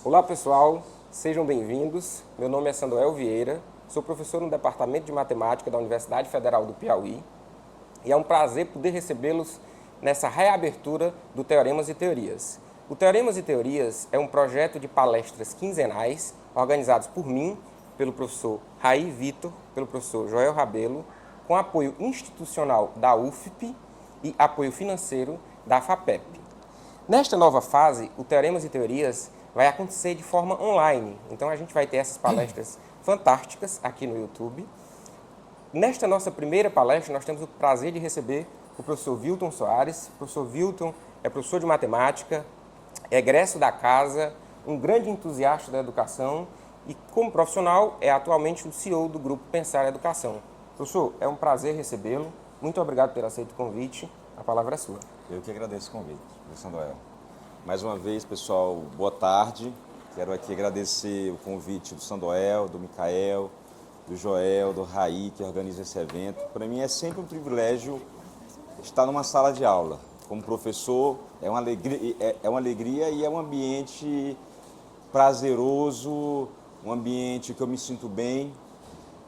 Olá pessoal, sejam bem-vindos. Meu nome é Sandoel Vieira, sou professor no Departamento de Matemática da Universidade Federal do Piauí e é um prazer poder recebê-los nessa reabertura do Teoremas e Teorias. O Teoremas e Teorias é um projeto de palestras quinzenais organizados por mim, pelo professor Raí Vitor, pelo professor Joel Rabelo, com apoio institucional da UFP e apoio financeiro da FAPEP. Nesta nova fase, o Teoremas e Teorias vai acontecer de forma online. Então a gente vai ter essas palestras fantásticas aqui no YouTube. Nesta nossa primeira palestra, nós temos o prazer de receber o professor Wilton Soares. O professor Wilton é professor de matemática, egresso da casa, um grande entusiasta da educação e, como profissional, é atualmente o CEO do grupo Pensar Educação. Professor, é um prazer recebê-lo. Muito obrigado por ter aceito o convite. A palavra é sua. Eu que agradeço o convite, Sandoel. Mais uma vez, pessoal, boa tarde. Quero aqui agradecer o convite do Sandoel, do Micael, do Joel, do Raí, que organiza esse evento. Para mim é sempre um privilégio estar numa sala de aula. Como professor, é uma alegria e é um ambiente prazeroso, um ambiente que eu me sinto bem.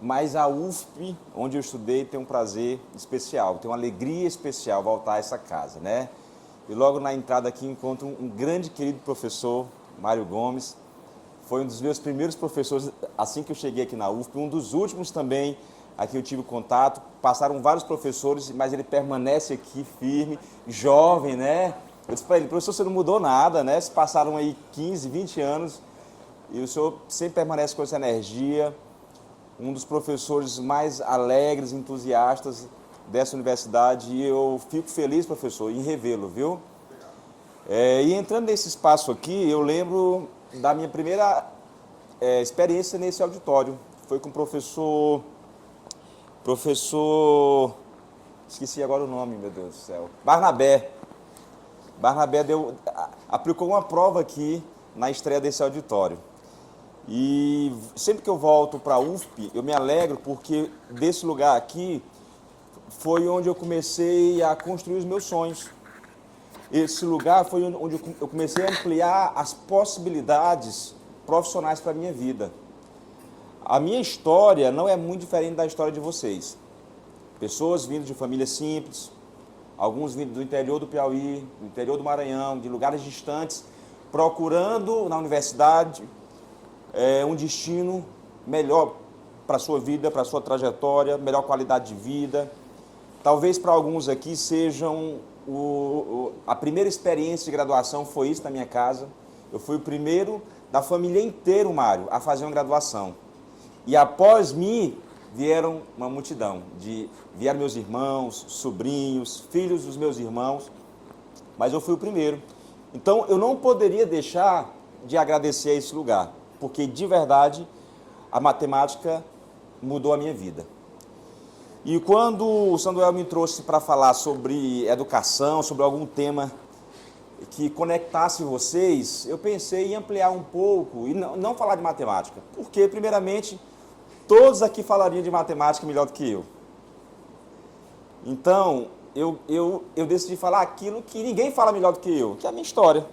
Mas a UFP, onde eu estudei, tem um prazer especial, tem uma alegria especial voltar a essa casa, né? E logo na entrada aqui encontro um grande querido professor, Mário Gomes. Foi um dos meus primeiros professores assim que eu cheguei aqui na UFP, um dos últimos também aqui eu tive contato. Passaram vários professores, mas ele permanece aqui firme, jovem, né? Eu disse para ele, professor, você não mudou nada, né? Se passaram aí 15, 20 anos e o senhor sempre permanece com essa energia. Um dos professores mais alegres, entusiastas dessa universidade, e eu fico feliz, professor, em revê-lo, viu? E entrando nesse espaço aqui, eu lembro da minha primeira experiência nesse auditório. Foi com o professor, esqueci agora o nome, meu Deus do céu, Barnabé. Barnabé aplicou uma prova aqui na estreia desse auditório. E sempre que eu volto para a UFP, eu me alegro porque desse lugar aqui foi onde eu comecei a construir os meus sonhos. Esse lugar foi onde eu comecei a ampliar as possibilidades profissionais para a minha vida. A minha história não é muito diferente da história de vocês. Pessoas vindo de famílias simples, alguns vindo do interior do Piauí, do interior do Maranhão, de lugares distantes, procurando na universidade um destino melhor para a sua vida, para a sua trajetória, melhor qualidade de vida. Talvez para alguns aqui sejam a primeira experiência de graduação foi isso na minha casa. Eu fui o primeiro da família inteira, Mário, a fazer uma graduação. E após mim vieram uma multidão. Vieram meus irmãos, sobrinhos, filhos dos meus irmãos, mas eu fui o primeiro. Então eu não poderia deixar de agradecer a esse lugar, porque de verdade a matemática mudou a minha vida. E quando o Sandoel me trouxe para falar sobre educação, sobre algum tema que conectasse vocês, eu pensei em ampliar um pouco e não falar de matemática, porque primeiramente todos aqui falariam de matemática melhor do que eu. Então eu decidi falar aquilo que ninguém fala melhor do que eu, que é a minha história.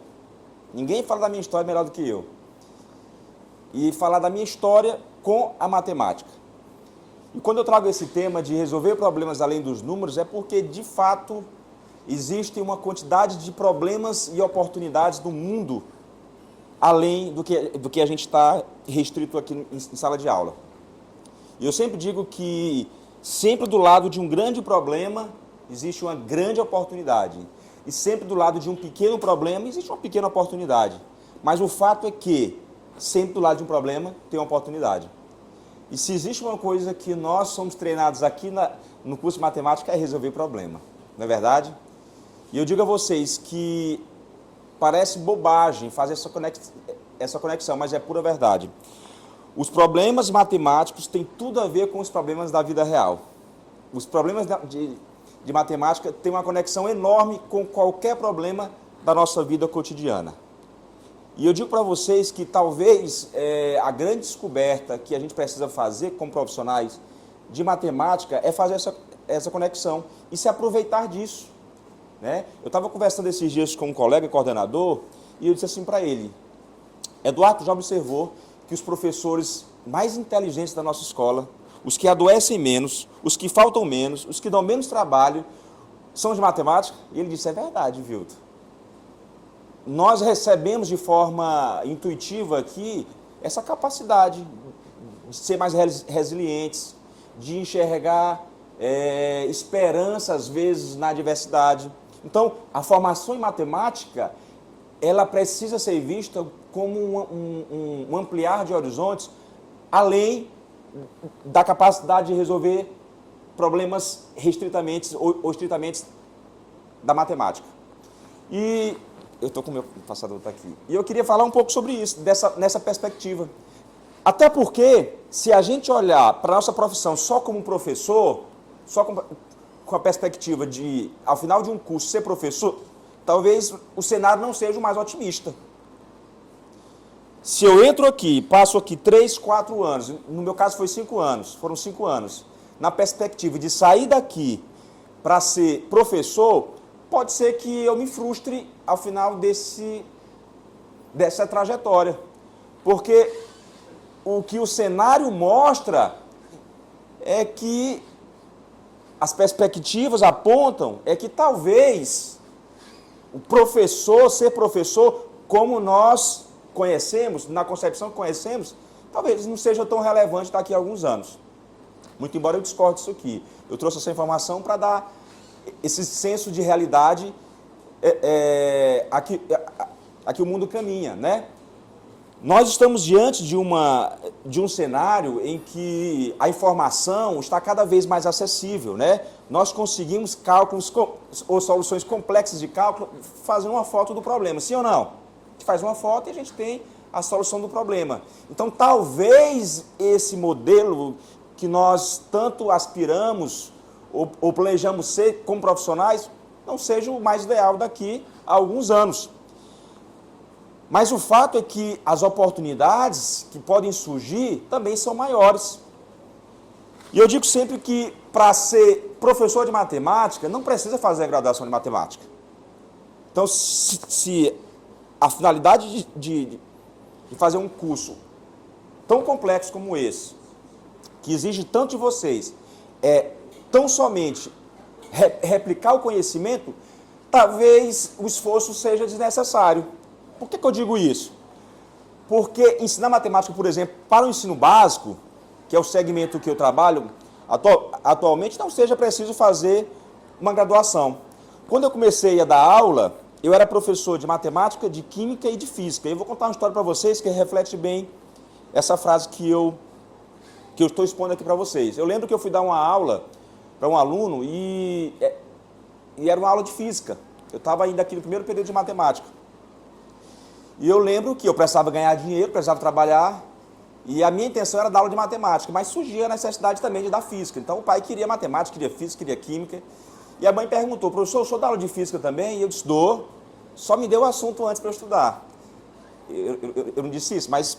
Ninguém fala da minha história melhor do que eu. E falar da minha história com a matemática. E quando eu trago esse tema de resolver problemas além dos números, é porque, de fato, existe uma quantidade de problemas e oportunidades do mundo além do que a gente está restrito aqui em sala de aula. E eu sempre digo que, sempre do lado de um grande problema, existe uma grande oportunidade. E sempre do lado de um pequeno problema, existe uma pequena oportunidade. Mas o fato é que, sempre do lado de um problema, tem uma oportunidade. E se existe uma coisa que nós somos treinados aqui no curso de matemática é resolver problema, não é verdade? E eu digo a vocês que parece bobagem fazer essa conexão, mas é pura verdade. Os problemas matemáticos têm tudo a ver com os problemas da vida real. Os problemas de matemática têm uma conexão enorme com qualquer problema da nossa vida cotidiana. E eu digo para vocês que talvez a grande descoberta que a gente precisa fazer como profissionais de matemática é fazer essa conexão e se aproveitar disso. Né? Eu estava conversando esses dias com um colega coordenador e eu disse assim para ele, Eduardo já observou que os professores mais inteligentes da nossa escola, os que adoecem menos, os que faltam menos, os que dão menos trabalho, são de matemática? E ele disse, é verdade, Vilton. Nós recebemos de forma intuitiva aqui essa capacidade de ser mais resilientes, de enxergar esperança, às vezes, na adversidade. Então, a formação em matemática, ela precisa ser vista como um ampliar de horizontes, além da capacidade de resolver problemas restritamente ou estritamente da matemática. E eu estou com o meu passador tá aqui. E eu queria falar um pouco sobre isso, nessa perspectiva. Até porque, se a gente olhar para a nossa profissão só como professor, só com a perspectiva de, ao final de um curso, ser professor, talvez o cenário não seja o mais otimista. Se eu entro aqui, passo aqui 3, 4 anos, no meu caso foi 5 anos, foram 5 anos, na perspectiva de sair daqui para ser professor, pode ser que eu me frustre ao final dessa trajetória. Porque o que o cenário mostra é que as perspectivas apontam é que talvez o professor, ser professor, como nós conhecemos, na concepção que conhecemos, talvez não seja tão relevante daqui a alguns anos. Muito embora eu discorde disso aqui. Eu trouxe essa informação para dar esse senso de realidade a que o mundo caminha, né? Nós estamos diante de um cenário em que a informação está cada vez mais acessível, né? Nós conseguimos cálculos ou soluções complexas de cálculo fazendo uma foto do problema, sim ou não? A gente faz uma foto e a gente tem a solução do problema. Então, talvez esse modelo que nós tanto aspiramos ou planejamos ser como profissionais não seja o mais ideal daqui a alguns anos. Mas o fato é que as oportunidades que podem surgir também são maiores. E eu digo sempre que para ser professor de matemática não precisa fazer a graduação de matemática. Então, se a finalidade de fazer um curso tão complexo como esse, que exige tanto de vocês, é tão somente replicar o conhecimento, talvez o esforço seja desnecessário. Por que eu digo isso? Porque ensinar matemática, por exemplo, para o ensino básico, que é o segmento que eu trabalho, atualmente não seja preciso fazer uma graduação. Quando eu comecei a dar aula, eu era professor de matemática, de química e de física. Eu vou contar uma história para vocês que reflete bem essa frase que eu estou expondo aqui para vocês. Eu lembro que eu fui dar uma aula para um aluno e era uma aula de física. Eu estava ainda aqui no primeiro período de matemática. E eu lembro que eu precisava ganhar dinheiro, precisava trabalhar, e a minha intenção era dar aula de matemática, mas surgia a necessidade também de dar física. Então o pai queria matemática, queria física, queria química. E a mãe perguntou, professor, o senhor dá aula de física também? E eu disse, dou, só me deu o assunto antes para eu estudar. Eu não disse isso, mas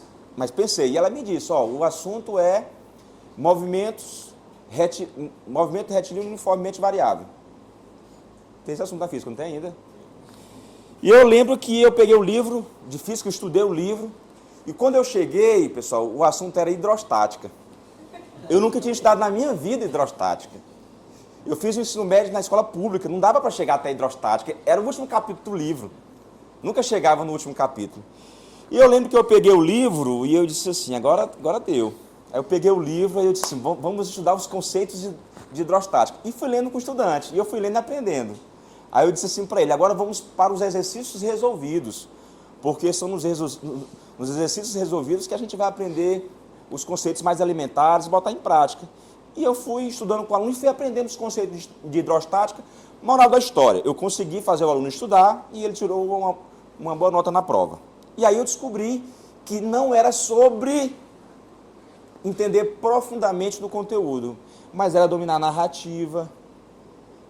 pensei. E ela me disse, o assunto é movimento retilíneo uniformemente variável. Tem esse assunto da física, não tem ainda? E eu lembro que eu peguei o livro de física, eu estudei o livro, e quando eu cheguei, pessoal, o assunto era hidrostática. Eu nunca tinha estudado na minha vida hidrostática. Eu fiz o ensino médio na escola pública, não dava para chegar até a hidrostática, era o último capítulo do livro. Nunca chegava no último capítulo. E eu lembro que eu peguei o livro e eu disse assim, agora deu. Aí eu peguei o livro e eu disse assim, vamos estudar os conceitos de hidrostática. E fui lendo com o estudante, e eu fui lendo e aprendendo. Aí eu disse assim para ele, agora vamos para os exercícios resolvidos, porque são nos exercícios resolvidos que a gente vai aprender os conceitos mais elementares e botar em prática. E eu fui estudando com o aluno e fui aprendendo os conceitos de hidrostática. Moral da história, eu consegui fazer o aluno estudar e ele tirou uma boa nota na prova. E aí eu descobri que não era sobre entender profundamente do conteúdo, mas era dominar a narrativa,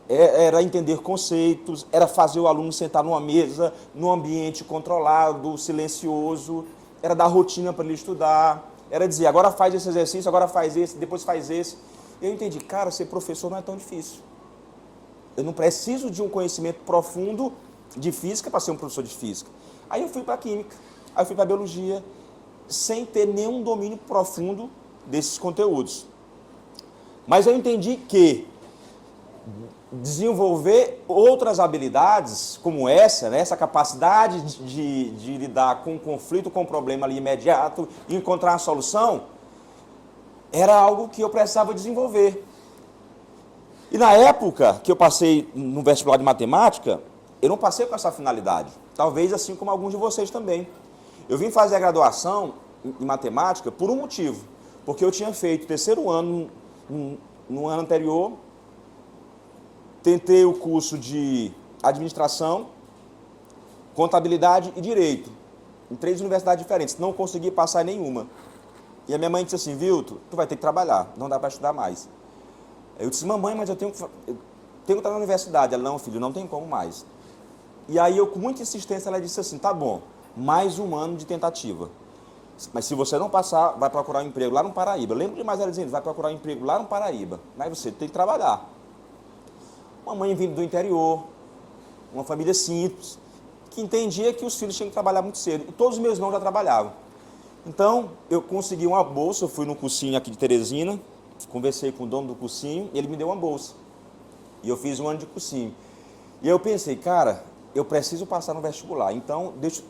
era entender conceitos, era fazer o aluno sentar numa mesa, num ambiente controlado, silencioso, era dar rotina para ele estudar, era dizer, agora faz esse exercício, agora faz esse, depois faz esse. Eu entendi, cara, ser professor não é tão difícil. Eu não preciso de um conhecimento profundo de física para ser um professor de física. Aí eu fui para a química. Aí eu fui para biologia sem ter nenhum domínio profundo desses conteúdos. Mas eu entendi que desenvolver outras habilidades como essa, né, essa capacidade de lidar com o conflito, com o problema ali imediato e encontrar uma solução, era algo que eu precisava desenvolver. E na época que eu passei no vestibular de matemática, eu não passei com essa finalidade. Talvez assim como alguns de vocês também. Eu vim fazer a graduação em matemática por um motivo. Porque eu tinha feito o terceiro ano no ano anterior, tentei o curso de administração, contabilidade e direito, em 3 universidades diferentes, não consegui passar em nenhuma. E a minha mãe disse assim, Vilton, tu vai ter que trabalhar, não dá para estudar mais. Eu disse, mamãe, mas eu tenho que estar na universidade. Ela, não, filho, não tem como mais. E aí eu, com muita insistência, ela disse assim, tá bom, mais um ano de tentativa. Mas se você não passar, vai procurar um emprego lá no Paraíba. Eu lembro demais ela dizendo, vai procurar um emprego lá no Paraíba. Mas você tem que trabalhar. Uma mãe vindo do interior, uma família simples, que entendia que os filhos tinham que trabalhar muito cedo. E todos os meus irmãos já trabalhavam. Então, eu consegui uma bolsa, eu fui no cursinho aqui de Teresina, conversei com o dono do cursinho, e ele me deu uma bolsa. E eu fiz um ano de cursinho. E eu pensei, cara, eu preciso passar no vestibular, então deixa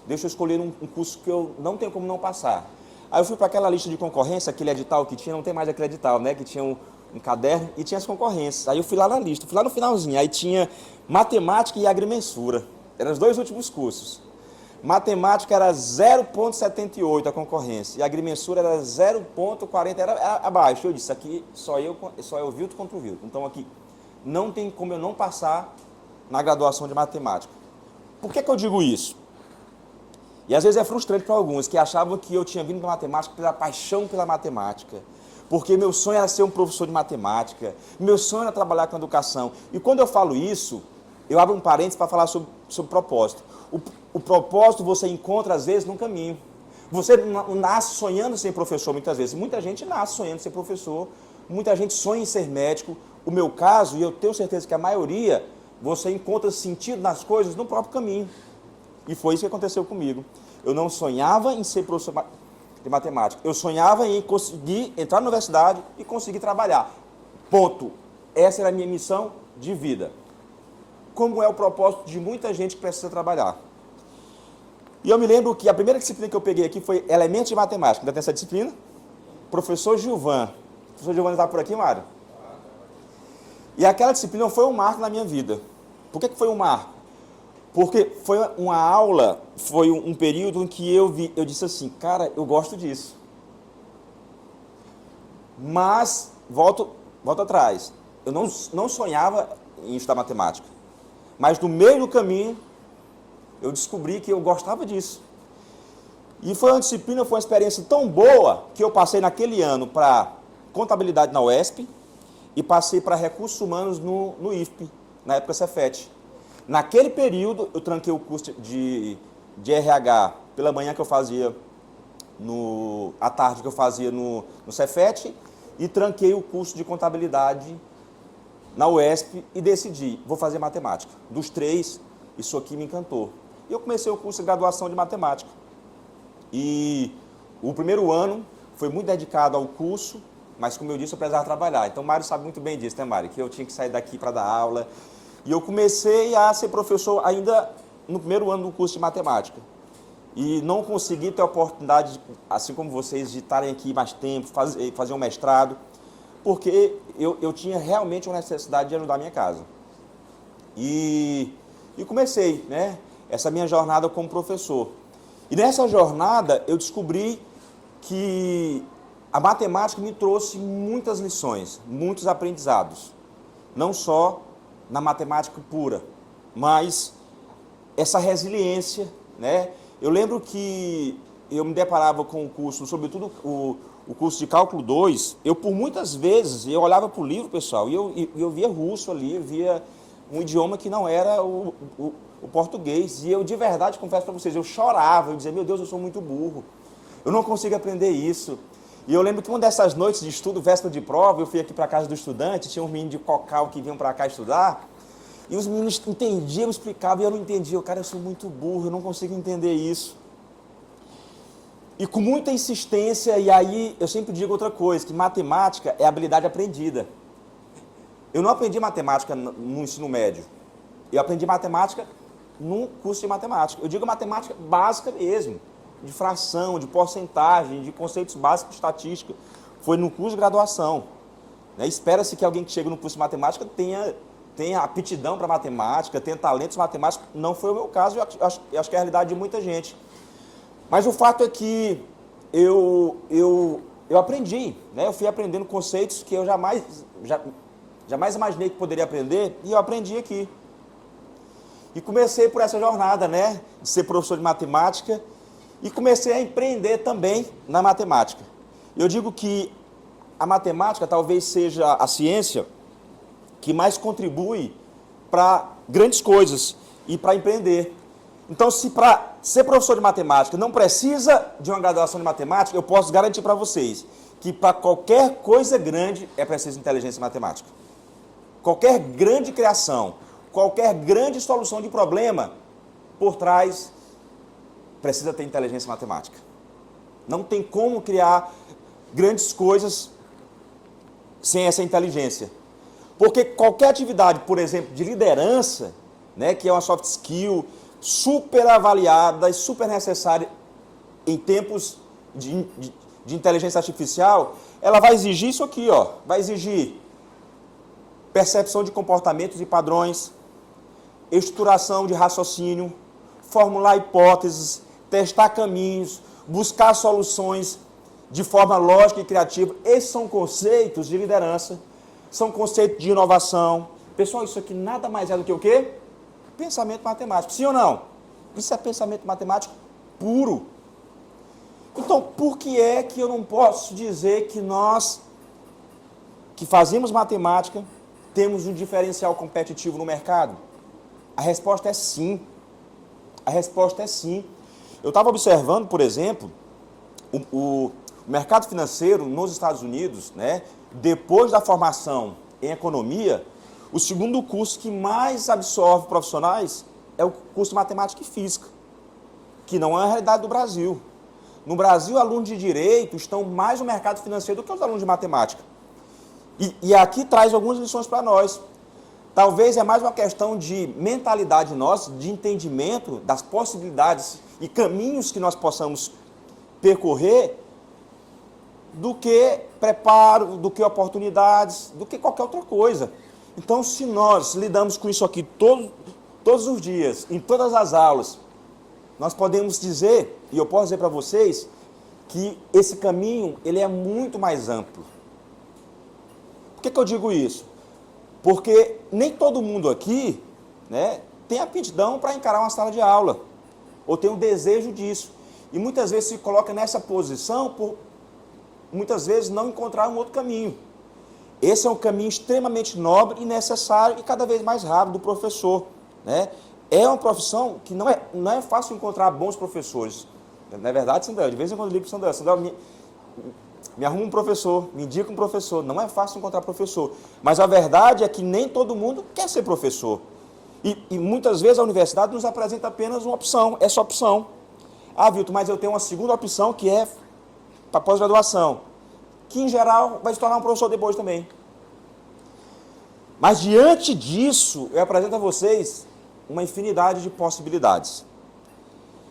eu escolher um curso que eu não tenho como não passar. Aí eu fui para aquela lista de concorrência, aquele edital que tinha, não tem mais aquele edital, né, que tinha um caderno e tinha as concorrências. Aí eu fui lá na lista, fui lá no finalzinho, aí tinha matemática e agrimensura. Eram os 2 últimos cursos. Matemática era 0,78 a concorrência e a agrimensura era 0,40, era abaixo. Eu disse, aqui só eu Vilton contra o Vilton. Então aqui não tem como eu não passar na graduação de matemática. Por que eu digo isso? E às vezes é frustrante para alguns que achavam que eu tinha vindo para matemática pela paixão pela matemática. Porque meu sonho era ser um professor de matemática, meu sonho era trabalhar com educação. E quando eu falo isso, eu abro um parênteses para falar sobre propósito. O propósito você encontra, às vezes, no caminho. Você nasce sonhando ser professor, muitas vezes. Muita gente nasce sonhando ser professor, muita gente sonha em ser médico. O meu caso, e eu tenho certeza que a maioria, você encontra sentido nas coisas no próprio caminho. E foi isso que aconteceu comigo. Eu não sonhava em ser professor de matemática. Eu sonhava em conseguir entrar na universidade e conseguir trabalhar. Ponto. Essa era a minha missão de vida. Como é o propósito de muita gente que precisa trabalhar. E eu me lembro que a primeira disciplina que eu peguei aqui foi Elementos de Matemática. Ainda tem essa disciplina? Professor Gilvan. O professor Gilvan está por aqui, Mário? E aquela disciplina foi um marco na minha vida. Por que foi um marco? Porque foi uma aula, foi um período em que eu disse assim, cara, eu gosto disso. Mas, volto atrás, eu não sonhava em estudar matemática. Mas no meio do caminho, eu descobri que eu gostava disso. E foi uma disciplina, foi uma experiência tão boa, que eu passei naquele ano para contabilidade na UESP e passei para recursos humanos no IFP, na época Cefet. Naquele período, eu tranquei o curso de RH pela manhã que eu fazia, à tarde que eu fazia no Cefet, e tranquei o curso de contabilidade na UESP e decidi, vou fazer matemática. Dos 3, isso aqui me encantou. E eu comecei o curso de graduação de matemática. E o primeiro ano foi muito dedicado ao curso, mas como eu disse, eu precisava trabalhar. Então o Mário sabe muito bem disso, né, Mário? Que eu tinha que sair daqui para dar aula. E eu comecei a ser professor ainda no primeiro ano do curso de matemática. E não consegui ter a oportunidade, assim como vocês, de estarem aqui mais tempo, fazer um mestrado, porque eu tinha realmente uma necessidade de ajudar a minha casa. E comecei, né, essa minha jornada como professor. E nessa jornada eu descobri que a matemática me trouxe muitas lições, muitos aprendizados. Não só na matemática pura, mas essa resiliência, né? Eu lembro que eu me deparava com o curso, sobretudo o curso de Cálculo 2, eu por muitas vezes, eu olhava para o livro, pessoal, e eu via russo ali, eu via um idioma que não era o português, e eu de verdade, confesso para vocês, eu chorava, eu dizia, meu Deus, eu sou muito burro, eu não consigo aprender isso. E eu lembro que uma dessas noites de estudo, véspera de prova, eu fui aqui para a casa do estudante, tinha uns meninos de Cocal que vinham para cá estudar, e os meninos entendiam, explicavam, e eu não entendia. Cara, eu sou muito burro, eu não consigo entender isso. e com muita insistência, e aí eu sempre digo outra coisa, que matemática é habilidade aprendida. Eu não aprendi matemática no ensino médio, eu aprendi matemática num curso de matemática. Eu digo matemática básica mesmo, de fração, de porcentagem, de conceitos básicos de estatística. Foi no curso de graduação. Né? Espera-se que alguém que chega no curso de matemática tenha aptidão para matemática, tenha talentos matemáticos. Não foi o meu caso, eu acho que é a realidade de muita gente. Mas o fato é que eu aprendi, né? Eu fui aprendendo conceitos que eu jamais imaginei que poderia aprender, e eu aprendi aqui. E comecei por essa jornada, né, de ser professor de matemática, e comecei a empreender também na matemática. Eu digo que a matemática talvez seja a ciência que mais contribui para grandes coisas e para empreender. Então, se para ser professor de matemática não precisa de uma graduação de matemática, eu posso garantir para vocês que para qualquer coisa grande é preciso inteligência matemática. Qualquer grande criação, qualquer grande solução de problema, por trás, precisa ter inteligência matemática. Não tem como criar grandes coisas sem essa inteligência. Porque qualquer atividade, por exemplo, de liderança, né, que é uma soft skill super avaliada e super necessária em tempos de inteligência artificial, ela vai exigir isso aqui, ó, vai exigir percepção de comportamentos e padrões, estruturação de raciocínio, formular hipóteses, testar caminhos, buscar soluções de forma lógica e criativa. Esses são conceitos de liderança, são conceitos de inovação. Pessoal, isso aqui nada mais é do que o quê? Pensamento matemático. Sim ou não? Isso é pensamento matemático puro. Então, por que é que eu não posso dizer que nós, que fazemos matemática, temos um diferencial competitivo no mercado? A resposta é sim. A resposta é sim. Eu estava observando, por exemplo, o mercado financeiro nos Estados Unidos, né, depois da formação em economia, o segundo curso que mais absorve profissionais é o curso de matemática e física, que não é a realidade do Brasil. No Brasil, alunos de direito estão mais no mercado financeiro do que os alunos de matemática. E aqui traz algumas lições para nós. Talvez é mais uma questão de mentalidade nossa, de entendimento das possibilidades e caminhos que nós possamos percorrer, do que preparo, do que oportunidades, do que qualquer outra coisa. Então, se nós lidamos com isso aqui todos os dias, em todas as aulas, nós podemos dizer, e eu posso dizer para vocês, que esse caminho ele é muito mais amplo. Por que eu digo isso? Porque nem todo mundo aqui, né, tem aptidão para encarar uma sala de aula, ou tem um desejo disso. E muitas vezes se coloca nessa posição por, muitas vezes, não encontrar um outro caminho. Esse é um caminho extremamente nobre e necessário e cada vez mais rápido do professor. Né? É uma profissão que não é fácil encontrar bons professores. Não é verdade, Sandel? De vez em quando eu ligo para o Sandel, me arruma um professor, me indica um professor. Não é fácil encontrar professor. Mas a verdade é que nem todo mundo quer ser professor. E muitas vezes a universidade nos apresenta apenas uma opção, essa opção. Ah, Vilton, mas eu tenho uma segunda opção que é para pós-graduação, que em geral vai se tornar um professor depois também. Mas diante disso, eu apresento a vocês uma infinidade de possibilidades.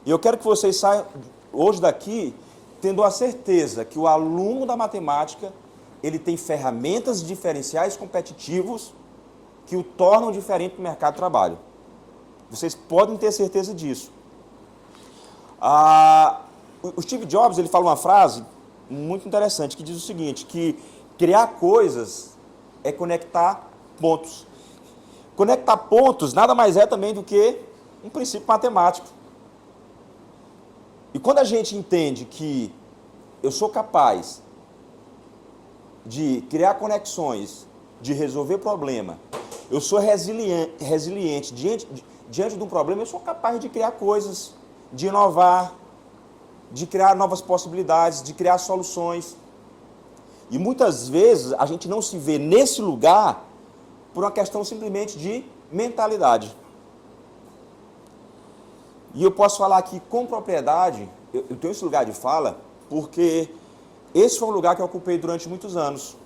E eu quero que vocês saiam hoje daqui tendo a certeza que o aluno da matemática, ele tem ferramentas diferenciais competitivos que o tornam diferente do mercado de trabalho. Vocês podem ter certeza disso. O Steve Jobs, ele fala uma frase muito interessante, que diz o seguinte, que criar coisas é conectar pontos. Conectar pontos nada mais é também do que um princípio matemático. E quando a gente entende que eu sou capaz de criar conexões, de resolver problema, eu sou resiliente diante de um problema, eu sou capaz de criar coisas, de inovar, de criar novas possibilidades, de criar soluções. E muitas vezes a gente não se vê nesse lugar por uma questão simplesmente de mentalidade. E eu posso falar aqui com propriedade, eu tenho esse lugar de fala, porque esse foi um lugar que eu ocupei durante muitos anos.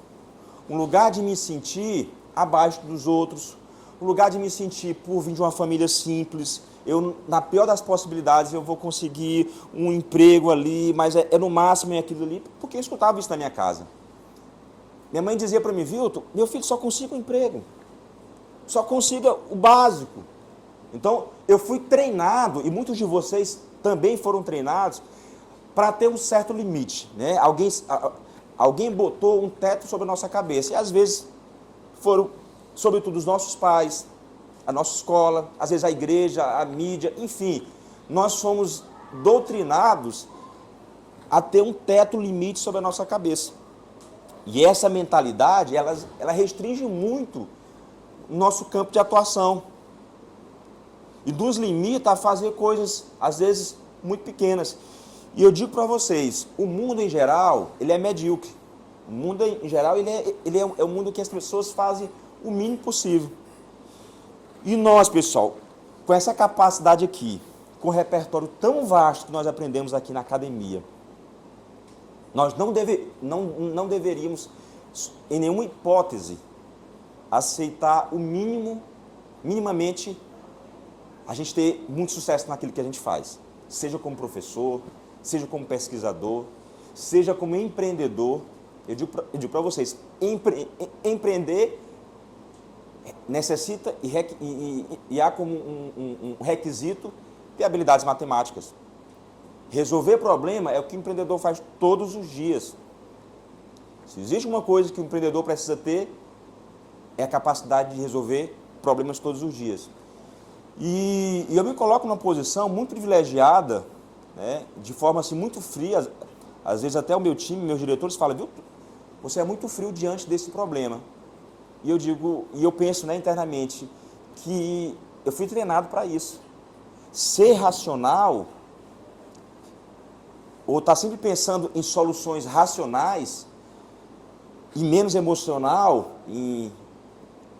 Um lugar de me sentir abaixo dos outros, um lugar de me sentir por vir de uma família simples. Eu, na pior das possibilidades, eu vou conseguir um emprego ali, mas é no máximo aquilo ali, porque eu escutava isso na minha casa. Minha mãe dizia para mim, Vilton, meu filho, só consiga um emprego, só consiga o básico. Então, eu fui treinado, e muitos de vocês também foram treinados, para ter um certo limite, né? Alguém botou um teto sobre a nossa cabeça, e às vezes foram, sobretudo, os nossos pais, a nossa escola, às vezes a igreja, a mídia, enfim, nós somos doutrinados a ter um teto limite sobre a nossa cabeça. E essa mentalidade, ela restringe muito o nosso campo de atuação. E nos limita a fazer coisas, às vezes, muito pequenas. E eu digo para vocês, o mundo em geral, ele é medíocre. O mundo em geral, ele é um mundo que as pessoas fazem o mínimo possível. E nós, pessoal, com essa capacidade aqui, com o repertório tão vasto que nós aprendemos aqui na academia, nós não deveríamos, em nenhuma hipótese, aceitar o mínimo, minimamente, a gente ter muito sucesso naquilo que a gente faz. Seja como professor, seja como pesquisador, seja como empreendedor. Eu digo para vocês, empreender necessita e há como um requisito ter habilidades matemáticas. Resolver problema é o que o empreendedor faz todos os dias. Se existe uma coisa que o empreendedor precisa ter, é a capacidade de resolver problemas todos os dias. E eu me coloco numa posição muito privilegiada, né, de forma assim, muito fria. Às vezes até o meu time, meus diretores falam, viu, você é muito frio diante desse problema. E eu digo, e eu penso, né, internamente, que eu fui treinado para isso. Ser racional, ou estar sempre pensando em soluções racionais, e menos emocional,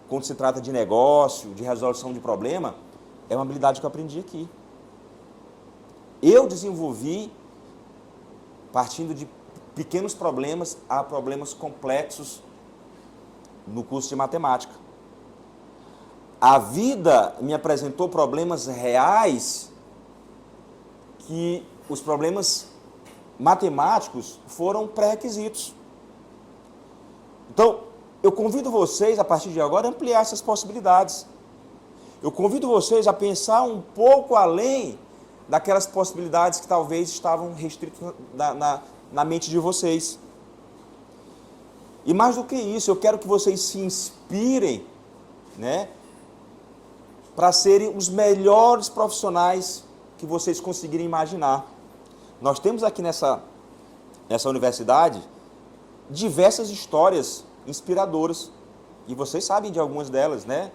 quando se trata de negócio, de resolução de problema, é uma habilidade que eu aprendi aqui. Eu desenvolvi partindo de pequenos problemas a problemas complexos no curso de matemática. A vida me apresentou problemas reais que os problemas matemáticos foram pré-requisitos. Então, eu convido vocês, a partir de agora, a ampliar essas possibilidades. Eu convido vocês a pensar um pouco além daquelas possibilidades que talvez estavam restritas na mente de vocês. E mais do que isso, eu quero que vocês se inspirem, né, para serem os melhores profissionais que vocês conseguirem imaginar. Nós temos aqui nessa universidade diversas histórias inspiradoras, e vocês sabem de algumas delas, né?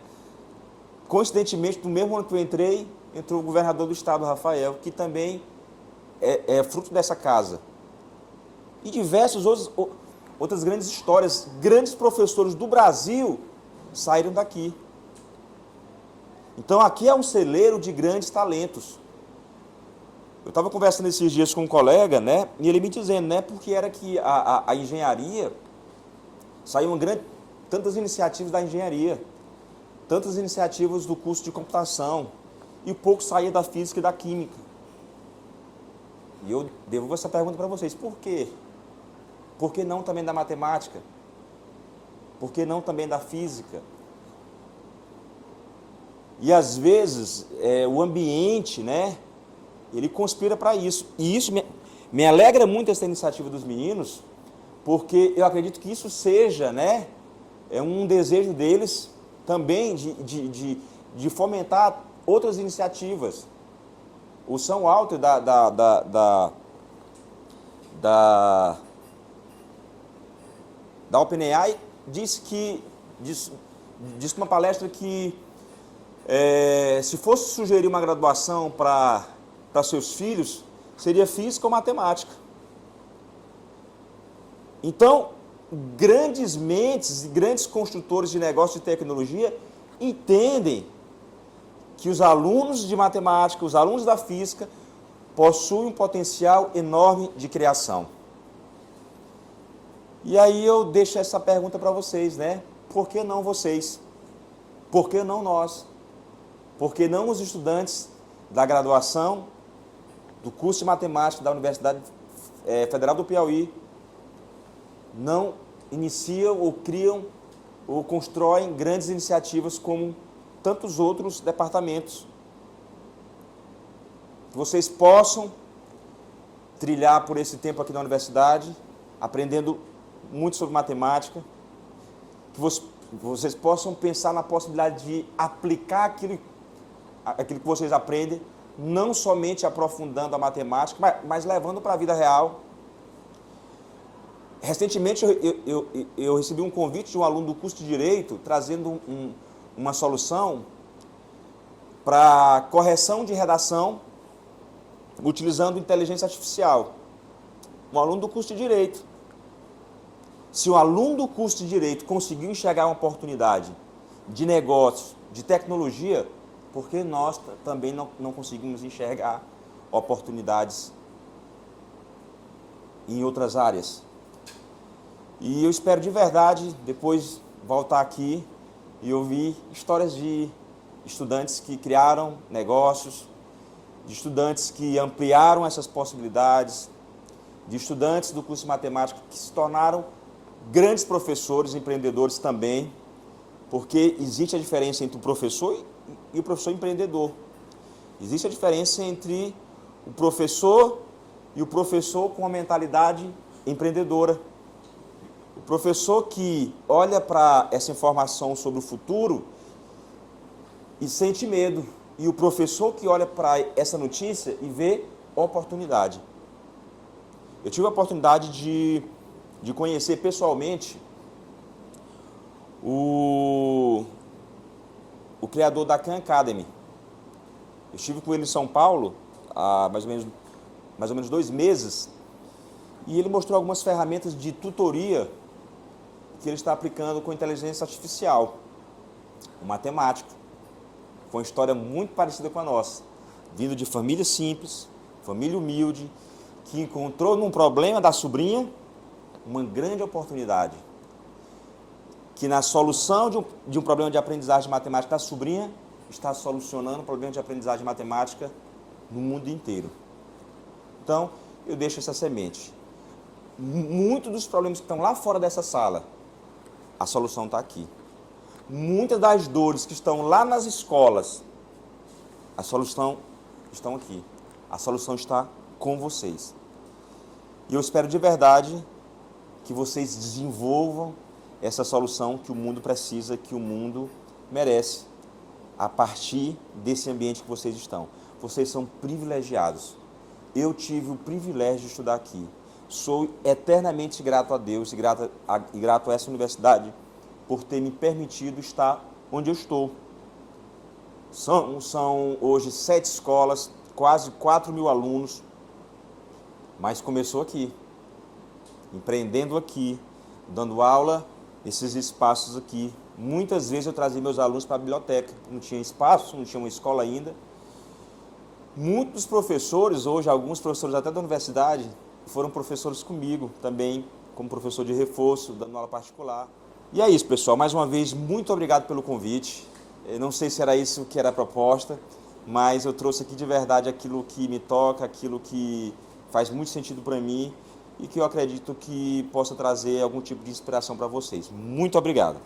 Coincidentemente, no mesmo ano que eu entrei, entrou o governador do estado, Rafael, que também é fruto dessa casa. E diversas outras grandes histórias, grandes professores do Brasil saíram daqui. Então, aqui é um celeiro de grandes talentos. Eu estava conversando esses dias com um colega, né, e ele me dizendo, né, porque era que a engenharia, saíram tantas iniciativas da engenharia, tantas iniciativas do curso de computação, e pouco saía da física e da química. E eu devolvo essa pergunta para vocês, por quê? Por que não também da matemática? Por que não também da física? E às vezes o ambiente, né, ele conspira para isso. E isso me alegra muito essa iniciativa dos meninos, porque eu acredito que isso seja, né, um desejo deles também de fomentar outras iniciativas. O Sam Walter da OpenAI disse numa palestra que se fosse sugerir uma graduação para seus filhos, seria física ou matemática. Então, grandes mentes e grandes construtores de negócio de tecnologia entendem que os alunos de matemática, os alunos da física, possuem um potencial enorme de criação. E aí eu deixo essa pergunta para vocês, né? Por que não vocês? Por que não nós? Por que não os estudantes da graduação do curso de matemática da Universidade Federal do Piauí não iniciam ou criam ou constroem grandes iniciativas como tantos outros departamentos? Que vocês possam trilhar por esse tempo aqui na universidade, aprendendo muito sobre matemática, que vocês possam pensar na possibilidade de aplicar aquilo que vocês aprendem, não somente aprofundando a matemática, mas levando para a vida real. Recentemente eu recebi um convite de um aluno do curso de Direito, trazendo uma solução para correção de redação, utilizando inteligência artificial. Um aluno do curso de Direito. Se o aluno do curso de Direito conseguiu enxergar uma oportunidade de negócio, de tecnologia, por que nós também não conseguimos enxergar oportunidades em outras áreas? E eu espero de verdade, depois, voltar aqui e ouvir histórias de estudantes que criaram negócios, de estudantes que ampliaram essas possibilidades, de estudantes do curso de matemática que se tornaram grandes professores, empreendedores também, porque existe a diferença entre o professor e o professor empreendedor. Existe a diferença entre o professor e o professor com uma mentalidade empreendedora. O professor que olha para essa informação sobre o futuro e sente medo. E o professor que olha para essa notícia e vê oportunidade. Eu tive a oportunidade de conhecer pessoalmente o criador da Khan Academy. Eu estive com ele em São Paulo há mais ou menos 2 meses e ele mostrou algumas ferramentas de tutoria que ele está aplicando com inteligência artificial, um matemático. Foi uma história muito parecida com a nossa, vindo de família simples, família humilde, que encontrou num problema da sobrinha uma grande oportunidade. Que na solução de um problema de aprendizagem de matemática da sobrinha, está solucionando o problema de aprendizagem de matemática no mundo inteiro. Então, eu deixo essa semente. Muitos dos problemas que estão lá fora dessa sala, a solução está aqui. Muitas das dores que estão lá nas escolas, a solução está aqui. A solução está com vocês. E eu espero de verdade que vocês desenvolvam essa solução que o mundo precisa, que o mundo merece, a partir desse ambiente que vocês estão. Vocês são privilegiados. Eu tive o privilégio de estudar aqui. Sou eternamente grato a Deus e grato a essa universidade por ter me permitido estar onde eu estou. São hoje 7 escolas, quase 4.000 alunos, mas começou aqui, empreendendo aqui, dando aula nesses espaços aqui. Muitas vezes eu trazia meus alunos para a biblioteca, não tinha espaço, não tinha uma escola ainda. Muitos professores, hoje alguns professores até da universidade, foram professores comigo também, como professor de reforço, dando aula particular. E é isso, pessoal. Mais uma vez, muito obrigado pelo convite. Eu não sei se era isso que era a proposta, mas eu trouxe aqui de verdade aquilo que me toca, aquilo que faz muito sentido para mim e que eu acredito que possa trazer algum tipo de inspiração para vocês. Muito obrigado.